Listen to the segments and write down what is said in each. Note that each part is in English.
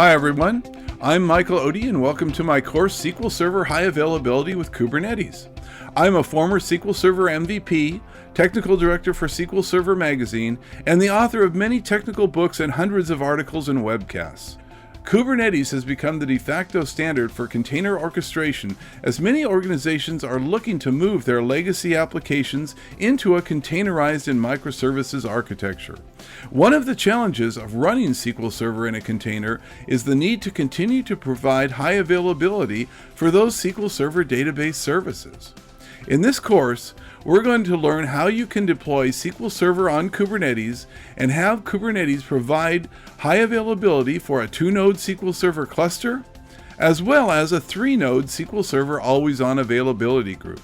Hi everyone, I'm Michael Otey and welcome to my course SQL Server High Availability with Kubernetes. I'm a former SQL Server MVP, Technical Director for SQL Server Magazine, and the author of many technical books and hundreds of articles and webcasts. Kubernetes has become the de facto standard for container orchestration as many organizations are looking to move their legacy applications into a containerized and microservices architecture. One of the challenges of running SQL Server in a container is the need to continue to provide high availability for those SQL Server database services. In this course, we're going to learn how you can deploy SQL Server on Kubernetes and have Kubernetes provide high availability for a 2-node SQL Server cluster, as well as a 3-node SQL Server always-on availability group.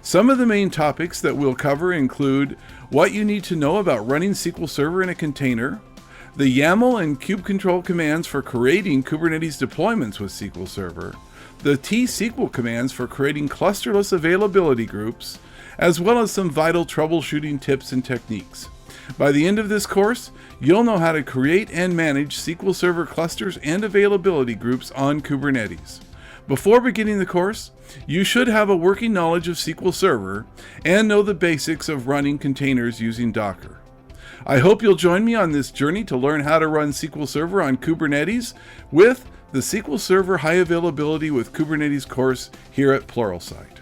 Some of the main topics that we'll cover include what you need to know about running SQL Server in a container, the YAML and kubectl commands for creating Kubernetes deployments with SQL Server, the T-SQL commands for creating clusterless availability groups, as well as some vital troubleshooting tips and techniques. By the end of this course, you'll know how to create and manage SQL Server clusters and availability groups on Kubernetes. Before beginning the course, you should have a working knowledge of SQL Server and know the basics of running containers using Docker. I hope you'll join me on this journey to learn how to run SQL Server on Kubernetes with the SQL Server High Availability with Kubernetes course here at Pluralsight.